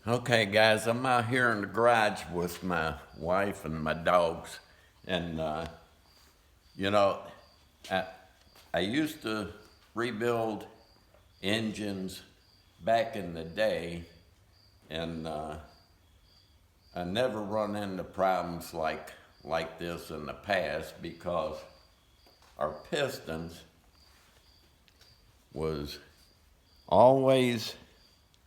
Okay, guys, I'm out here in the garage with my wife and my dogs. And, you know, I, I used to rebuild engines back in the day, and I never run into problems like this in the past because our pistons was always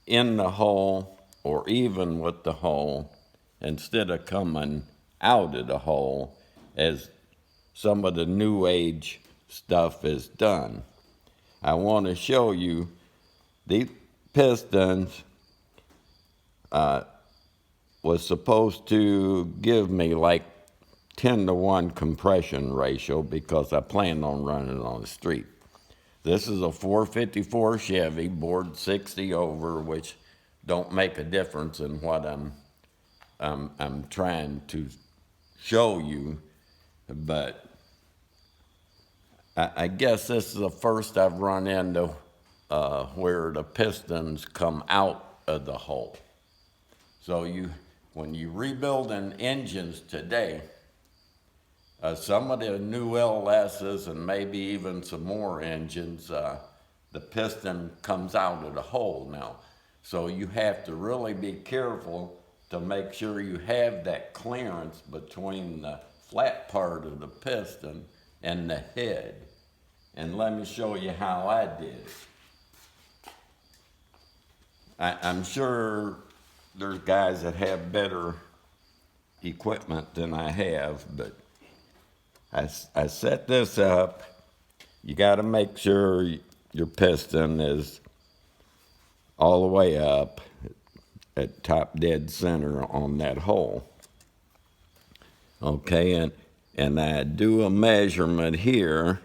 in the hole or even with the hole instead of coming out of the hole as some of the new age stuff is done. I want to show you these pistons was supposed to give me like 10-to-1 compression ratio because I planned on running it on the street. This is a 454 Chevy, bored 60 over, which don't make a difference in what I'm trying to show you, but I guess this is the first I've run into where the pistons come out of the hole. So when you rebuilding engines today, some of the new LSs and maybe even some more engines, the piston comes out of the hole now. So you have to really be careful to make sure you have that clearance between the flat part of the piston and the head. And let me show you how I did it. I'm sure there's guys that have better equipment than I have, but I set this up. You got to make sure your piston is all the way up at top dead center on that hole. Okay, and I do a measurement here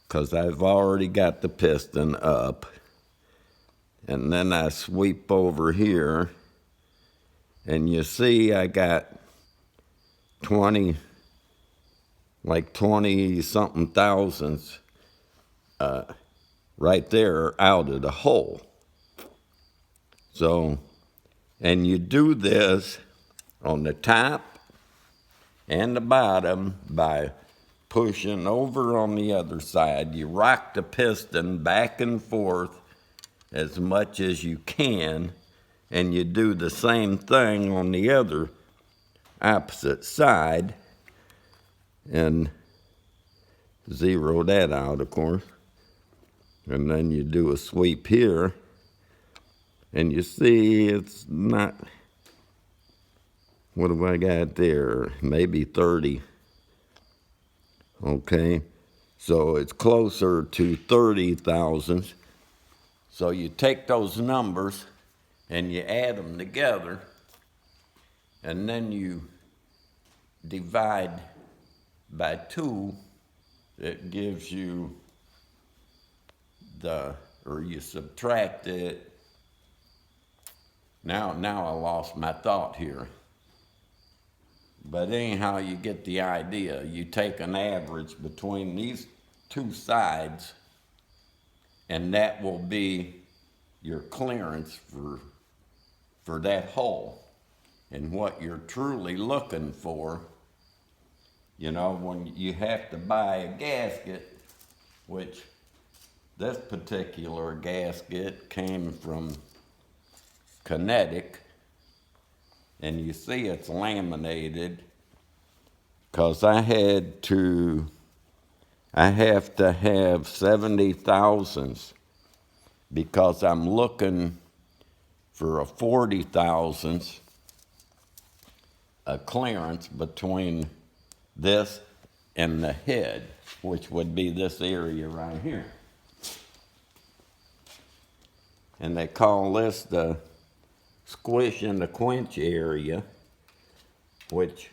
because I've already got the piston up. And then I sweep over here, and you see I got 20 something thousandths right there out of the hole. So, and you do this on the top and the bottom by pushing over on the other side. You rock the piston back and forth as much as you can, and you do the same thing on the other opposite side and zero that out, of course. And then you do a sweep here, and you see it's not, what have I got there? Maybe 30. Okay, so it's closer to 30 thousandths. So you take those numbers and you add them together, and then you divide by 2. It gives you or you subtract it. Now I lost my thought here. But anyhow, you get the idea. You take an average between these two sides, and that will be your clearance for that hole. And what you're truly looking for, when you have to buy a gasket, which this particular gasket came from Kinetic, and you see it's laminated because I have to have 70 thousandths because I'm looking for a 40 thousandths clearance between this and the head, which would be this area right here. And they call this the squish and the quench area, which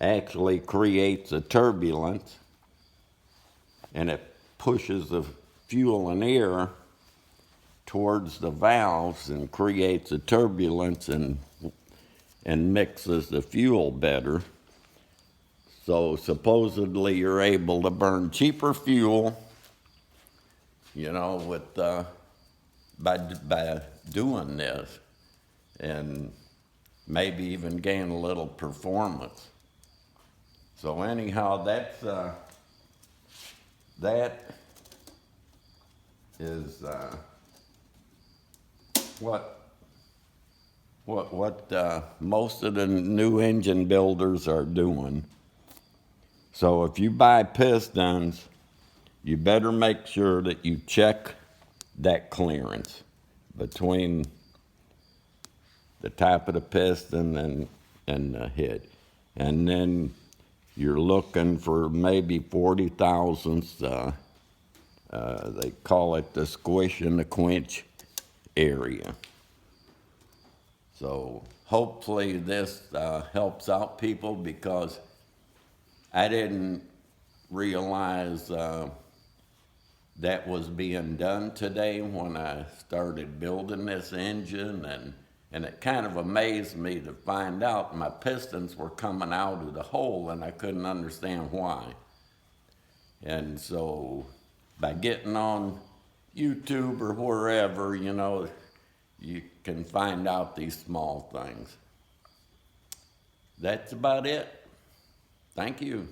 actually creates a turbulence, and it pushes the fuel and air towards the valves and creates a turbulence and mixes the fuel better. So supposedly you're able to burn cheaper fuel, with by doing this, and maybe even gain a little performance. So anyhow, that is what most of the new engine builders are doing. So if you buy pistons, you better make sure that you check that clearance between the top of the piston and the head. And then you're looking for maybe 40 thousandths. They call it the squish and the quench area. So hopefully this helps out people, because I didn't realize that was being done today when I started building this engine, and it kind of amazed me to find out my pistons were coming out of the hole and I couldn't understand why. And so by getting on YouTube or wherever, you can find out these small things. That's about it. Thank you.